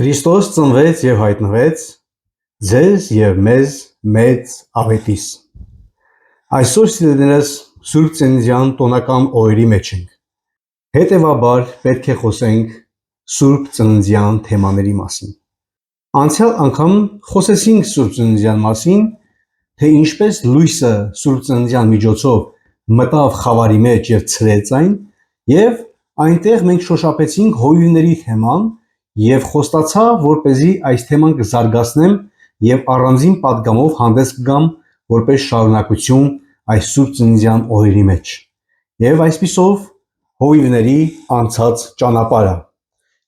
Քրիստոս ծնվեց եւ հայտնվեց ձեզ եւ մեզ մեծ աղետիս։ Այսօր սիրելիներս Սուրբ Ծննդյան տոնական օրերի մեջ ենք։ Հետևաբար պետք է խոսենք Սուրբ Ծննդյան թեմաների մասին։ Անցյալ անգամ խոսեցինք Սուրբ Ծննդյան մասին, թե ինչպես լույսը Սուրբ Ծննդյան միջոցով մտավ խավարի մեջ եւ ցրեց այն, եւ այնտեղ մենք շոշափեցինք հովիվների թեման եւ խոստացա, որպեսզի այս թեման կզարգացնեմ եւ առանձին պատգամով հանդես կգամ որպես շարունակություն այս Սուրբ Ծննդյան օրերի մեջ։ Եվ այսպիսով հովիվների անցած ճանապարհը։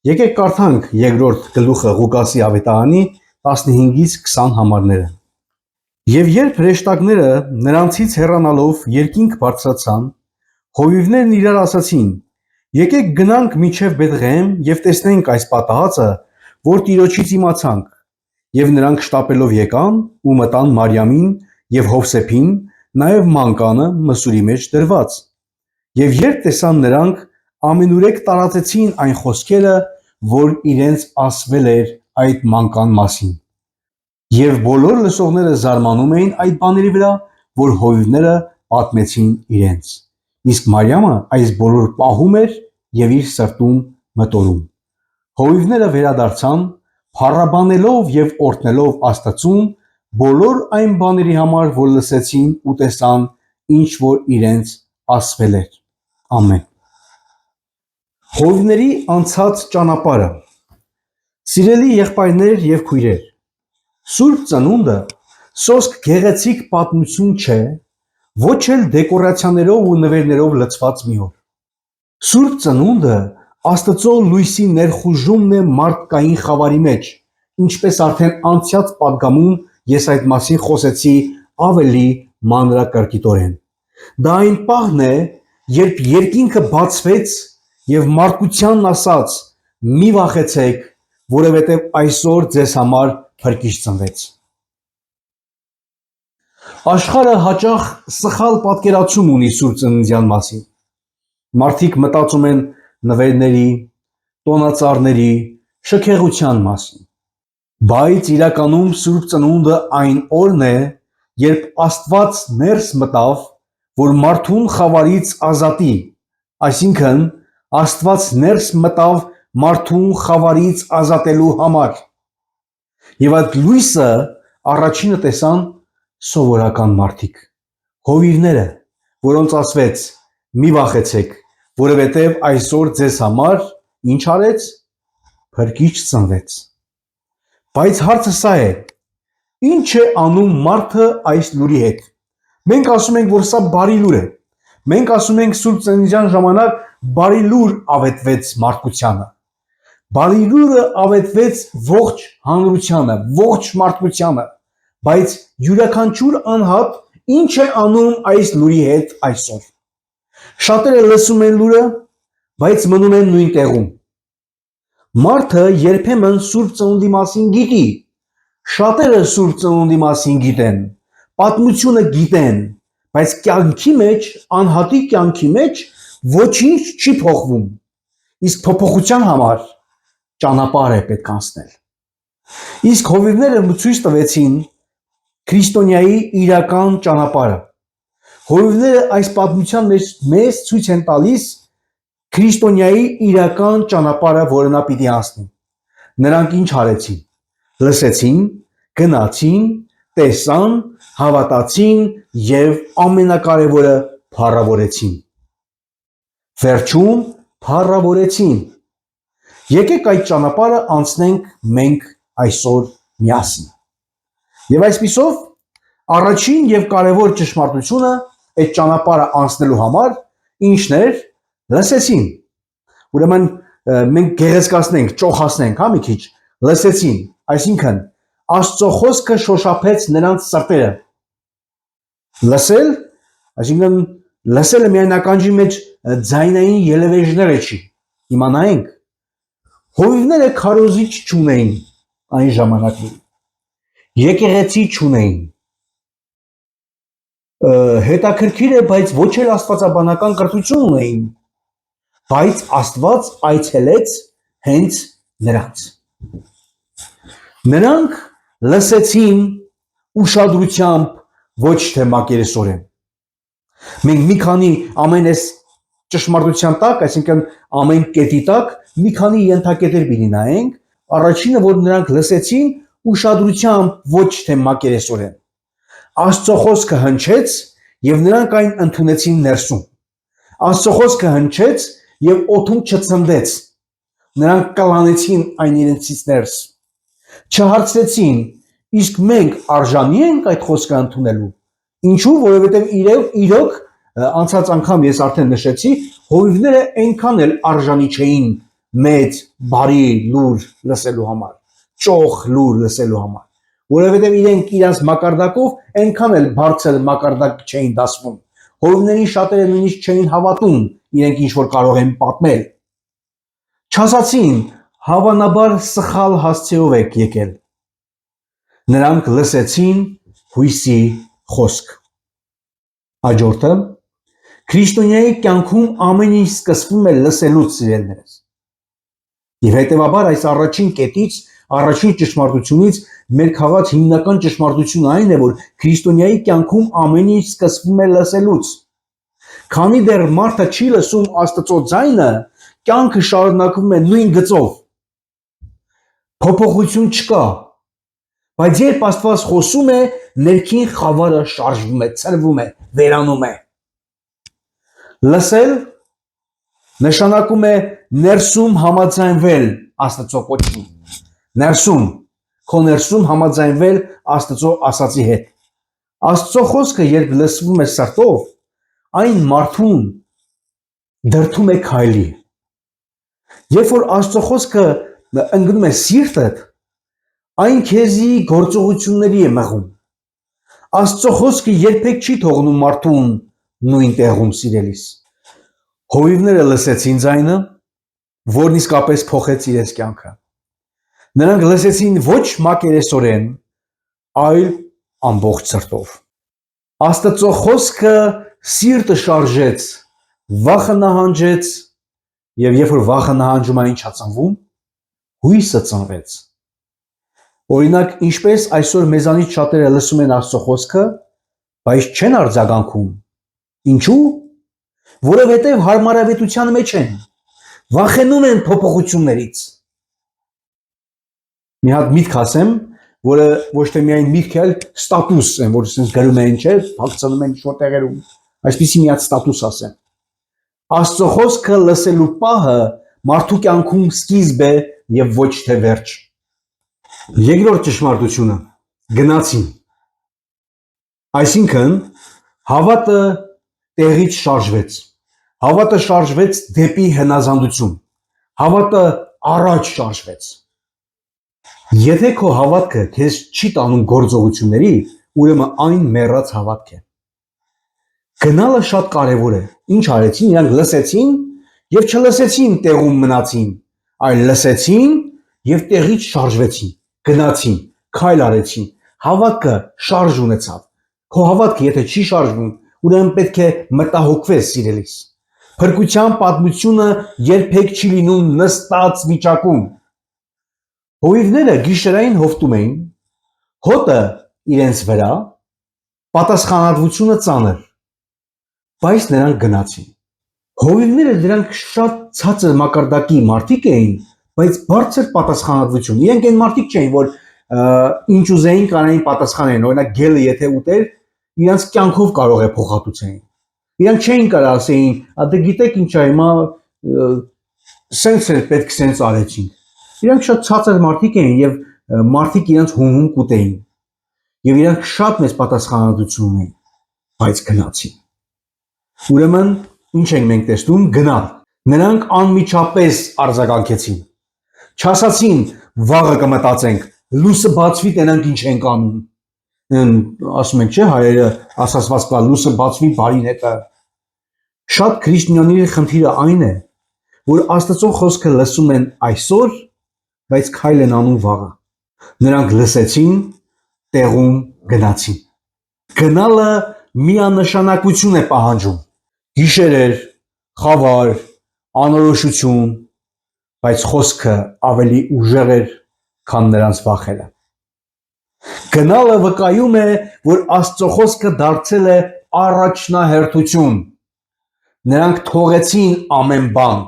Եկեք կարդանք երկրորդ գլուխը Ղուկասի ավետարանի 15-ից 20 համարները։ Եվ երբ հրեշտակները նրանցից հեռանալով երկինք բարձրացան, հովիվներն իրար ասացին. եկեք գնանք մինչև Բեթղեհեմ եւ տեսնենք այս պատահածը, որ Տիրոջից իմացանք։ Եվ նրանք շտապելով եկան ու մտան Մարիամին եւ Հովսեփին, նաեւ մանկանը մսուրի մեջ դրված։ Եվ երբ տեսան նրանք, ամենուրեք տարածեցին այն խոսքերը, որ իրենց ասվել էր այդ մանկան մասին։ Եվ բոլոր լսողները զարմանում էին այդ բաների վրա, որ հովիվները պատմեցին իրենց։ Իսկ Մարիամը այս բոլոր պահում էր եւ իր սրտում մտորում։ Հովիվները վերադարձան, փառաբանելով եւ օրհնելով Աստծուն բոլոր այն բաների համար, որ լսեցին ու տեսան, ինչ որ իրենց ասվել էր։ Ամեն։ Հովիվների անցած ճանապարհը։ Սիրելի եղբայրներ եւ քույրեր, Սուրբ Ծնունդը սոսկ գեղեցիկ պատմություն չէ, ոչ էլ դեկորացիաներով ու նվերներով լցված մի օր։ Սուրբ Ծնունդը Աստծո լույսի ներխուժումն է մարդկային խավարի մեջ, ինչպես արդեն անցյալ պատգամում ես այդ մասին խոսեցի ավելի մանրակրկիտորեն։ Դա այն պահն է, երբ երկինքը բացվեց եւ մարդկությանն ասաց. մի վախեցեք, որովհետեւ այսօր ձեզ համար փրկիչ ծնվեց։ Աշխարհը հաճախ սխալ պատկերացում ունի Սուրբ Ծննդյան մասին։ Մարդիկ մտածում են նվերների, տոնածառների, շքեղության մասին։ Բայց իրականում Սուրբ Ծնունդը այն օրն է, երբ Աստված ներս մտավ, որ մարդուն խավարից ազատի, այսինքն Աստված ներս մտավ մարդուն խավարից ազատելու համար։ Եվ այդ լույսը առաջինը տեսան սովորական մարդիկ, հովիվները, որոնց ասվեց. մի վախեցեք, որովհետև այսօր ձեզ համար ինչ արեց, փրկիչ ծնվեց։ Բայց հարցը սա է. ինչ է անում մարդը այս լուրի հետ։ Մենք ասում ենք, որ սա բարի լուր է։ Մենք ասում ենք Սուրբ Ծննդյան ժամանակ բարի լուր ավետվեց մարդկությանը։ Բարի լուրը ավետվեց ողջ հանրությանը, ողջ մարդկությանը, բայց յուրաքանչյուր անհատ ինչ է անում այս լուրի հետ այսօր։ Շատերը լսում են լուրը, բայց մնում են նույն տեղում։ Մարդը երբեմն Սուրբ Ծնունդի մասին գիտի, շատերը Սուրբ Ծնունդի մասին գիտեն, պատմությունը գիտեն, բայց կյանքի մեջ, անհատի կյանքի մեջ ոչինչ չի փոխվում։ Իսկ փոփոխության համար ճանապարհ է պետք անցնել։ Իսկ հովիվները ցույց տվեցին քրիստոնյայի իրական ճանապարհը։ Հովիվները այս պատմության մեջ մեզ ցույց են տալիս քրիստոնյայի իրական ճանապարհը, որը նա պիտի անցնի։ Նրանք ինչ արեցին։ Լսեցին, գնացին, տեսան, հավատացին եւ ամենակարևորը փառավորեցին։ Վերջում փառավորեցին։ Եկեք այդ ճանապարհը անցնենք մենք այսօր միասին։ Եվ այսպիսով առաջին եւ կարևոր ճշմարտությունը այդ ճանապարհը անցնելու համար ինչն էր, լսեցին։ Ուրեմն մենք գեղեցկացնենք, ճոխացնենք, հա մի քիչ, լսեցին, այսինքն Աստծո խոսքը շոշափեց նրանց սրտերը։ Լսել, այսինքն լսելը միայն ականջի մեջ ձայնային ելևէջները չի։ Հիմա նայենք։ Հովիվները քարոզիչ չունեին այն ժամանակին։ Եկեղեցի չունեին։ Հետաքրքիր է, բայց ոչ էլ աստվածաբանական կրթություն ունեին, բայց Աստված այցելեց հենց նրանց։ Նրանք լսեցին ուշադրությամբ, ոչ թե մակերեսորեն։ Մենք մի քանի ամեն այս ճշմարտության տակ, այսինքն ամեն կետի տակ մի քանի ենթակետեր պիտի նայենք։ Առաջինը, որ նրանք լսեցին ուշադրությամբ, ոչ թե մակերեսորեն։ Աստծո խոսքը հնչեց եւ նրանք այն ընդունեցին ներսում։ Աստծո խոսքը հնչեց եւ օդում չծնդեց։ Նրանք կլանեցին այն իրենցից ներս։ Չհարցրեցին, իսկ մենք արժանի ենք այդ խոսքը ընդունելու։ Ինչու՞, որովհետեւ իրոք անցած անգամ ես արդեն նշեցի, հովիվները այնքան էլ արժանի չէին մեծ, բարի լուր լսելու համար, ճոխ լուր լսելու համար, որովհետև իրենք իրանց մակարդակով այնքան էլ բարձր մակարդակ չէին դասվում։ Հովիվներին շատերը նույնիսկ չէին հավատում իրենք ինչ որ կարող են պատմել։ Չասացին, հավանաբար սխալ հասցեով եք եկել։ Նրանք լսեցին հույսի խոսք։ Հաջորդը քրիստոնյայի կյանքում ամեն ինչ սկսվում է լսելուց, սիրելիներս։ Եվ հետևաբար այս առաջին կետից, առաջին ճշմարտությունից մեր քաղաք հիմնական ճշմարտությունը այն է, որ քրիստոնյայի կյանքում ամեն ինչ սկսվում է լսելուց։ Քանի դեռ մարդը չի լսում Աստծո ձայնը, կյանքը շարունակվում է նույն գծով։ Փոփոխություն չկա։ Բայց երբ Աստված խոսում է, ներքին խավարը շարժվում է, ցրվում է, վերանում է։ Լսել նշանակում է ներսում համաձայնվել Աստծո կոչին։ Քո ներսում համաձայնվել Աստծո ասածի հետ։ Աստծո խոսքը երբ լսվում է սրտով, այն մարդուն դրդում է քայլի։ Երբ որ Աստծո խոսքը ընկնում է սիրտդ, այն քեզի գործողությունների է մղում։ Աստծո խոսքը երբեք չի թողնում մարդուն նույն տեղում, սիրելիս։ Հովիվները լսեցին ձայնը, որն իսկապես փոխեց իրենց կյանքը։ Նրանք լսեցին ոչ մակերեսորեն, այլ ամբողջ սրտով։ Աստծո խոսքը սիրտը շարժեց, վախը նահանջեց, եւ երբ որ վախը նահանջում, այն ինչ ծնվում, հույսը ծնվեց։ Օրինակ, ինչպես այսօր մեզանից շատերը լսում են Աստծո խոսքը, բայց չեն արձագանքում։ Ինչու՞։ Որովհետև հարմարավետության մեջ են, վախենում են փոփոխություններից։ Մի հատ միտք ասեմ, որը ոչ թե միայն միտք է, այլ ստատուս են, որ ասես գրում են, չէ, փակցնում են ինչ-որ տեղերում։ Այսպիսի մի հատ ստատուս ասեմ։ Աստծո խոսքը լսելու պահը մարդու կյանքում սկիզբ է եւ ոչ թե վերջ։ Երկրորդ ճշմարտությունը՝ գնացին։ Այսինքն հավատը տեղից շարժվեց։ Հավատը շարժվեց դեպի հնազանդություն։ Հավատը առաջ շարժվեց։ Եթե քո հավատքը քեզ չի տանում գործողությունների, ուրեմն այն մեռած հավատք է։ Գնալը շատ կարևոր է։ Ինչ արեցին, իրանք լսեցին եւ չլսեցին տեղում մնացին, այլ լսեցին եւ տեղից շարժվեցին, գնացին, քայլ արեցին։ Հավատքը շարժ ունեցավ։ Քո հավատքը եթե չի շարժվում, ուրեմն պետք է մտահոգվես, սիրելիս։ Փրկության պատմությունը երբեք չի լինում նստած վիճակում։ Հովիվները գիշերային հովտում էին, հոտը իրենց վրա, պատասխանատվությունը ծանր, բայց նրանք գնացին։ Հովիվները դրանք շատ ցածր մակարդակի մարդիկ էին, բայց բարձր պատասխանատվություն։ Իրենք այն մարդիկ չէին, որ ինչ ուզեին կանային պատասխանեն, օրինակ գելը եթե ուտեր, իրանց կյանքով կարող է փոխհատուցեին։ Իրանք չէին կարող ասեին, դե գիտեք ինչ է, հիմա սենց է պետք սենց արեցինք։ Իրանք շատ ցածր մարդիկ էին եւ մարդիկ իրանց հունհուն կուտեին։ Եվ իրանք շատ մեծ պատասխանատվություն ունեին, բայց գնացին։ Ուրեմն ինչ ենք մենք տեսնում, գնալ։ Նրանք անմիջապես արձագանքեցին։ Չասացին, վաղը կմտածենք, լույսը բացվի, տենանք ինչ ենք անում։ Ասում ենք, չէ, հայերը ասացված կա, լույսը բացվի, բարին հետը։ Շատ քրիստոնյաների խնդիրը այն է, որ Աստծո խոսքը լսում են այսօր, բայց քայլ են անում վաղը։ Նրանք լսեցին, տեղում գնացին։ Գնալը միանշանակություն է պահանջում։ Գիշեր էր, խավար, անորոշություն, բայց խոսքը ավելի ուժեղ էր, քան նրանց վախերը։ Գնալը վկայում է, որ Աստծո խոսքը դարձել է առաջնահերթություն։ Նրանք թողեցին ամեն բան։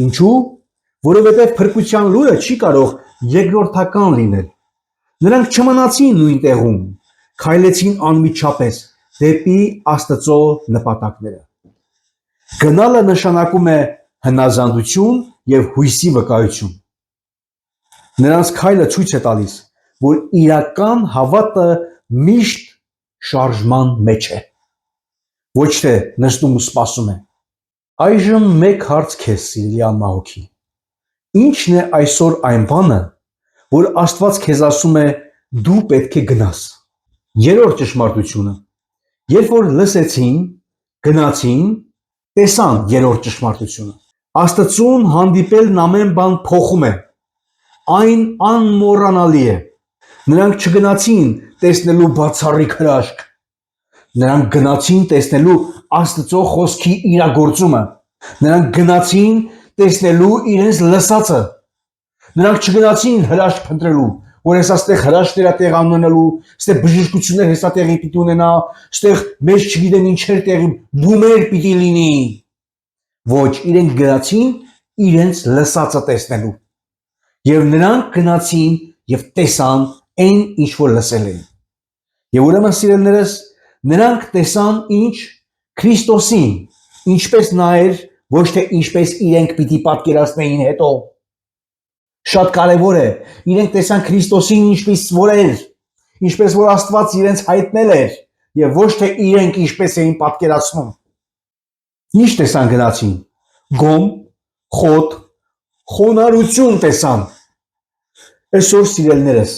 Ինչու՞։ Որովհետև փրկության լուրը չի կարող երկրորդական լինել։ Նրանք չմնացին նույն տեղում, քայլեցին անմիջապես դեպի Աստծո նպատակները։ Գնալը նշանակում է հնազանդություն եւ հույսի վկայություն։ Նրանց քայլը ցույց է տալիս, որ իրական հավատը միշտ շարժման մեջ է, ոչ թե նստում ու սպասում է։ Այժմ մեկ հարց քեզ, սիրելի անմահոքի։ Ի՞նչն է այսօր այն բանը, որ Աստված քեզ ասում է դու պետք է գնաս։ Երրորդ ճշմարտությունը։ Երբ որ լսեցին, գնացին, տեսան երրորդ ճշմարտությունը։ Աստծուն հանդիպելն ամեն բան փոխում է։ Այն անմոռանալի է։ Նրանք չգնացին տեսնելու բացառիկ հրաշք։ Նրանք գնացին տեսնելու Աստծո խոսքի իրագործումը։ Նրանք գնացին տեսնելու իրենց լսածը։ Նրանք չգնացին հրաշք փնտրելու, որ հեսա ստեղ հրաշքներ է տեղ անունելու, ստեղ բժշկություններ հեսա տեղի պիտի ունենա, ստեղ մեջ չգիտեմ ինչեր տեղի բումեր պիտի լինի։ Ոչ, իրենք գնացին իրենց լսածը տեսնելու։ Եվ նրանք գնացին եւ տեսան այն, ինչ որ լսել էին։ Եվ ուրեմն սիրելիներս, նրանք տեսան ինչ Քրիստոսին, ինչպես նա էր, ոչ թե ինչպես իրենք պիտի պատկերացնեին հետո։ Շատ կարևոր է, իրենք տեսան Քրիստոսին ինչպես որ էր, ինչպես որ Աստված իրենց հայտնել էր, եւ ոչ թե իրենք ինչպես էին պատկերացնում։ Ինչ տեսան գնացին։ Գոմ, խոտ, խոնարհություն տեսան։ Այսօր սիրելիներս,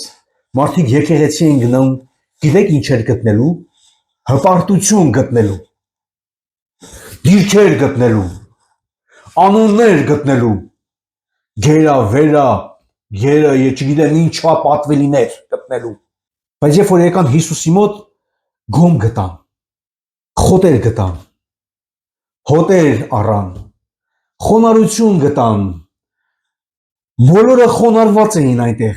մարդիկ եկեղեցի են գնում, գիտեք ինչ էր գտնելու, հպարտություն գտնելու, դիրքեր գտնելու, անուններ գտնելու, գերա, վերա, գերը, չգիտեմ ինչա պատվելիներ գտնելու։ Բայց երբ որ եկան Հիսուսի մոտ, գոմ գտան, խոտեր գտան, հոտեր առան, խոնարհություն գտան, բոլորը խոնարհված էին այնտեղ։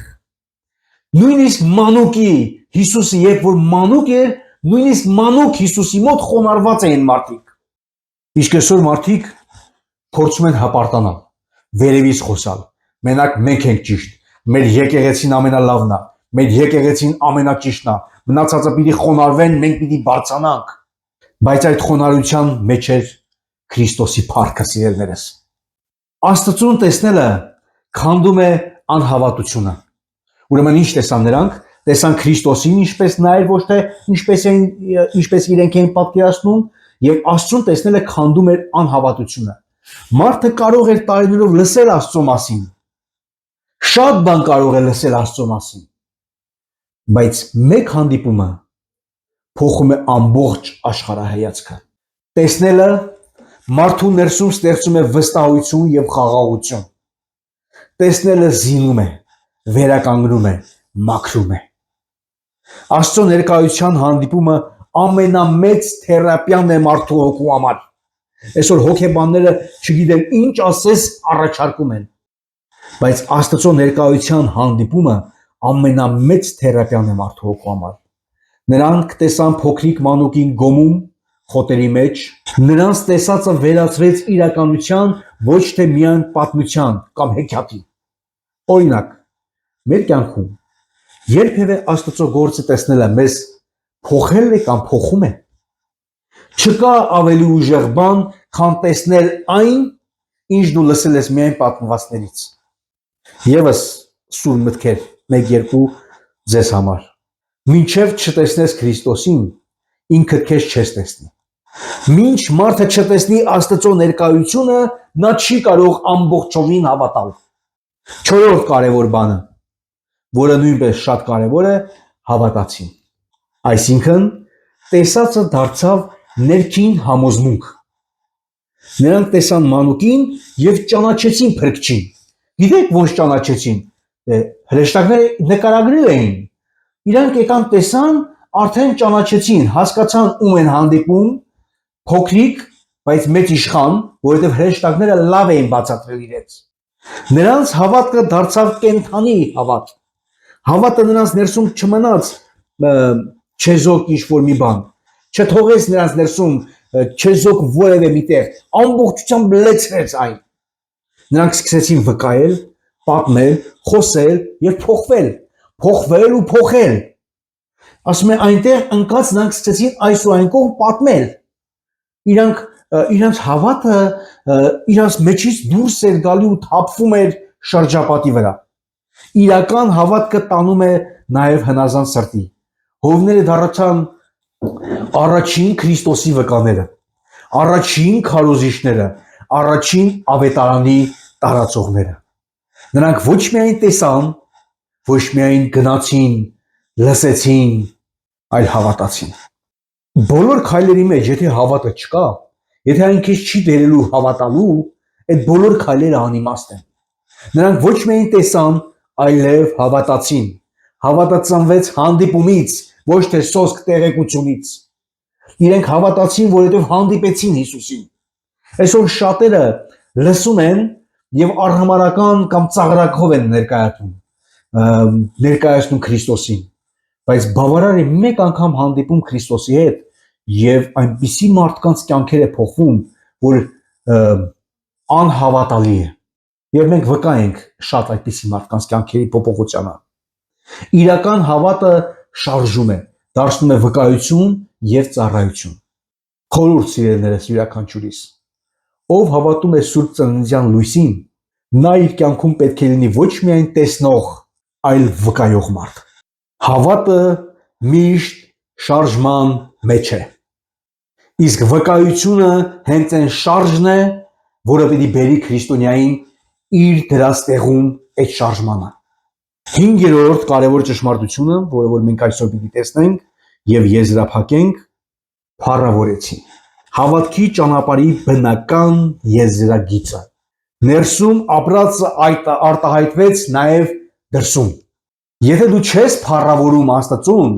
Նույնիսկ մանուկի Հիսուսը, երբ որ մանուկ էր, նույնիսկ մանուկ Հիսուսի մոտ խոնարհված էին մարդիկ։ Իսկ այսօր մարդիկ փորձում են հպարտանալ, վերևից խոսալ։ Մենակ մենք ենք ճիշտ, մեր եկեղեցին ամենալավն է, մեր եկեղեցին ամենաճիշտն է, մնացածը պիտի խոնարհվեն, մենք պիտի բարձրանանք։ Բայց այդ խոնարհության մեջ էր Քրիստոսի փառքը, սիրելիներս։ Աստծուն տեսնելը քանդում է անհավատությունը։ Ուրեմն ինչ տեսան նրանք։ Տեսան Քրիստոսին ինչպես նա էր, ոչ թե ինչպես իրենք էին պատկերացնում, եւ Աստծուն տեսնելը քանդում էր անհավատությունը։ Մարդը կարող էր տարիներով լսել Աստծո մասին։ Շատ բան կարող է լսել Աստծո մասին։ Բայց մեկ հանդիպումը փոխում է ամբողջ աշխարհայացքը։ Տեսնելը մարդու ներսում ստեղծում է վստահություն եւ խաղաղություն։ Տեսնելը զինում է, վերականգնում է, մաքրում է։ Աստծո ներկայության հանդիպումը ամենամեծ թերապիան է մարդու հոգու համար։ Այսօր հոգեբանները չգիտեն ինչ ասես առաջարկում են։ Բայց Աստծո ներկայության հանդիպումը ամենամեծ թերապիան է մարդու հոգու համար։ Նրանք տեսան փոքրիկ մանուկին գոմում, խոտերի մեջ, նրանց տեսածը վերածվեց իրականության, ոչ թե միայն պատմության կամ հեքիաթի։ Օրինակ, մեր կյանքում երբևէ Աստծո գործը տեսնելը մեզ փոխել է կամ փոխում է։ Չկա ավելի ուժեղ բան, քան տեսնել այն, ինչ դու լսել ես միայն պատմվածներից։ Եվս սուր մտքեր 1-2 ձեզ համար։ Մինչև չտեսնես Քրիստոսին, ինքդ քեզ չես տեսնի։ Մինչ մարդը չտեսնի Աստծո ներկայությունը, նա չի կարող ամբողջովին հավատալ։ Չորրորդ կարևոր բանը, որը նույնպես շատ կարևոր է, հավատացին։ Այսինքն, տեսածը դարձավ ներքին համոզմունք։ Նրանք տեսան մանուկին եւ ճանաչեցին փրկչին։ Գիտեք ոնց ճանաչեցին։ Հրեշտակները նկարագրել էին։ Իրանք եկան տեսան, արդեն ճանաչեցին, հասկացան ում են հանդիպում, փոքրիկ, բայց մեծ իշխան, որովհետեւ հրեշտակները լավ էին բացատրել իրենց։ Նրանց հավատքը դարձավ կենթանի հավատ։ Հավատը նրանց ներսում չմնաց չեզոք ինչ-որ մի բան, չթողեց նրանց ներսում չեզոք որևէ միտեղ, ամբողջությամբ լեցրեց այն։ Նրանք սկսեցին վկայել, պատմել, խոսել եւ փոխվել ու փոխել։ Ասում է այնտեղ ընկած նրանք սկսեցին այս ու այն կողմ պատմել։ Իրանց հավատը իրանց մեջից դուրս էր գալի ու թափվում էր շրջապատի վրա։ Իրական հավատքը տանում է նաև հնազանդ սրտի։ Հովները դառնան առաջին Քրիստոսի վկաները, առաջին քարոզիչները, առաջին ավետարանի տարածողները։ Նրանք ոչ միայն տեսան, ոչ միայն գնացին, լսեցին, այլ հավատացին։ Բոլոր քայլերի մեջ, եթե հավատը չկա, եթե այն քեզ չի դերելու հավատալու, այդ բոլոր քայլերը անիմաստ են։ Նրանք ոչ միայն տեսան, այլև հավատացին։ Հավատը ծնվեց հանդիպումից, ոչ թե սոսկ տեղեկությունից։ Իրենք հավատացին, որովհետև հանդիպեցին Հիսուսին։ Այսօր շատերը լսում են եւ արհամարական կամ ծաղրակով են ներկայացնում Քրիստոսին, բայց բավարար է մեկ անգամ հանդիպում Քրիստոսի հետ եւ այնպիսի մարդկանց կյանքեր է փոխվում, որ անհավատալի է։ Եվ մենք վկա ենք շատ այդպիսի մարդկանց կյանքերի փոփոխությանը։ Իրական հավատը շարժում է, դարձնում է վկայություն եւ ծառայություն։ Խորհուրդ սիրելիներս յուրաքանչյուրիս, ով հավատում է Սուրբ Ծննդյան լույսին, նա իր կյանքում պետք է լինի ոչ միայն տեսնող, այլ վկայող մարդ։ Հավատը միշտ շարժման մեջ է։ Իսկ վկայությունը հենց այն շարժն է, որը պիտի բերի քրիստոնյային իր դրած տեղում այդ շարժմանը։ 5-րդ կարևոր ճշմարտությունը, որը որ մենք այսօր պիտի տեսնենք եւ եզրափակենք, փառավորեցին։ Հավատքի ճանապարհի բնական եզրագիծը։ Ներսում ապրածը արտահայտվեց նաև դրսում։ Եթե դու չես փառավորում Աստծուն,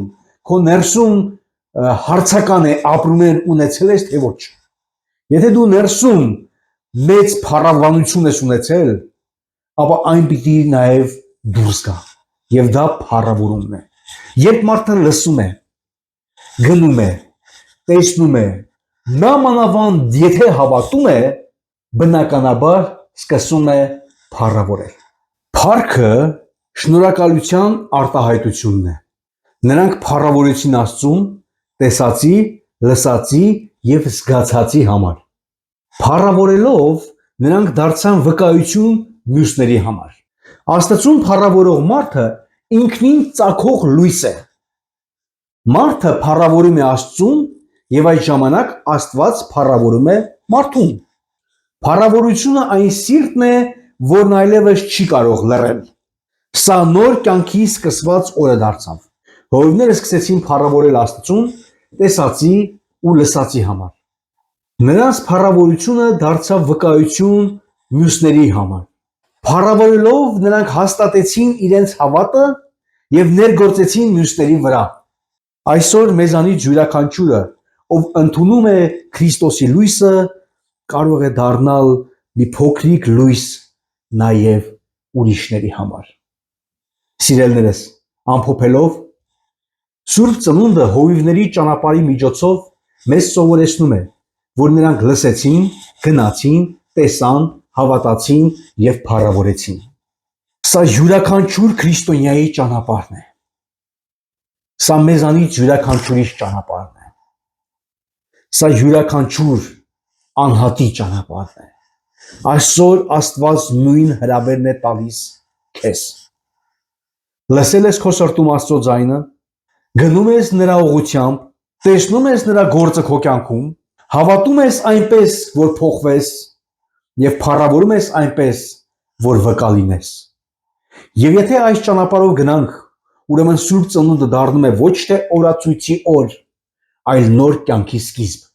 քո ներսում հարցական է ապրում են ունեցել ես թե ոչ։ Եթե դու ներսում մեծ փառավորություն ես ունեցել, ապա այն պիտի նաև դուրս գա։ Եվ դա փառավորումն է։ Երբ մարդը լսում է, գնում է, տեսնում է, նա մանավանդ եթե հավատում է, բնականաբար սկսում է փառավորել։ Փառքը շնորհակալության արտահայտությունն է։ Նրանք փառավորեցին Աստծուն տեսածի, լսածի եւ զգացածի համար։ Փառավորելով նրանք դարձան վկայություն մյուսների համար։ Աստծուն փառավորող մարդը ինքնին ծագող լույս է։ Մարդը փառավորում է Աստծուն եւ այդ ժամանակ Աստված փառավորում է մարդուն։ Փառավորությունը այն սիրտն է, որն այլևս չի կարող լռել։ Սա նոր կյանքի սկսված օրը դարձավ։ Հովիվները սկսեցին փառավորել Աստծուն տեսածի ու լսածի համար։ Նրանց փառավորությունը դարձավ վկայություն մյուսների համար։ Փառավորելով նրանք հաստատեցին իրենց հավատը եւ ներգործեցին մյուսների վրա։ Այսօր մեզանից յուրաքանչյուրը, ով ընդունում է Քրիստոսի լույսը, կարող է դառնալ մի փոքրիկ լույս նաեւ ուրիշների համար։ Սիրելիներս, ամփոփելով, Սուրբ Ծնունդը հովիվների ճանապարհի միջոցով մեզ սովորեցնում է, որ նրանք լսեցին, գնացին, տեսան, հավատացին եւ փառավորեցին։ Սա յուրաքանչյուր քրիստոնյայի ճանապարհն է։ Սա մեզանից յուրաքանչյուրիս ճանապարհն է։ Սա յուրաքանչյուր անհատի ճանապարհն է։ Այսօր Աստված նույն հրավերն է տալիս քեզ։ Լսել ես քո սրտում Աստծո ձայնը, գնում ես նրա ուղղությամբ, տեսնում ես նրա գործը քո կյանքում, հավատում ես այնպես, որ փոխվես եւ փառավորում ես այնպես, որ վկա լինես։ Եվ եթե այս ճանապարհով գնանք, ուրեմն Սուրբ Ծնունդը դառնում է ոչ թե օրացույցի օր, այլ նոր կյանքի սկիզբ։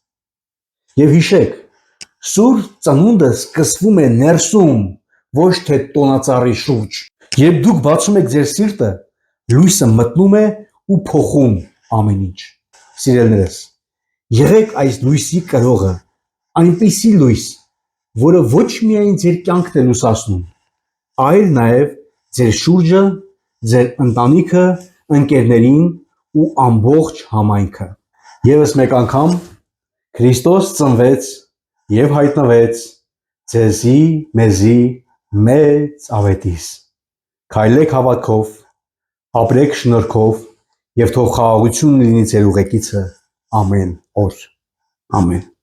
Եվ հիշեք, Սուրբ Ծնունդը սկսվում է ներսում, ոչ թե տոնածառի շուրջ։ Երբ դուք բացում եք ձեր սիրտը, լույսը մտնում է ու փոխում ամեն ինչ։ Սիրելիներս, եղեք այս լույսի կրողը, այնպիսի լույս, որը ոչ միայն ձեր կյանքն է լուսացնում, այլ նաև ձեր շուրջը, ձեր ընտանիքը, ընկերներին ու ամբողջ համայնքը։ Եվս մեկ անգամ Քրիստոս ծնվեց եւ հայտնվեց ձեզի մեզի մեծ ավետիս։ Քայլեք հավատքով, ապրեք շնորհքով եւ թող խաղաղություն լինի ձեր ուղեկիցը ամեն օր։ Ամեն։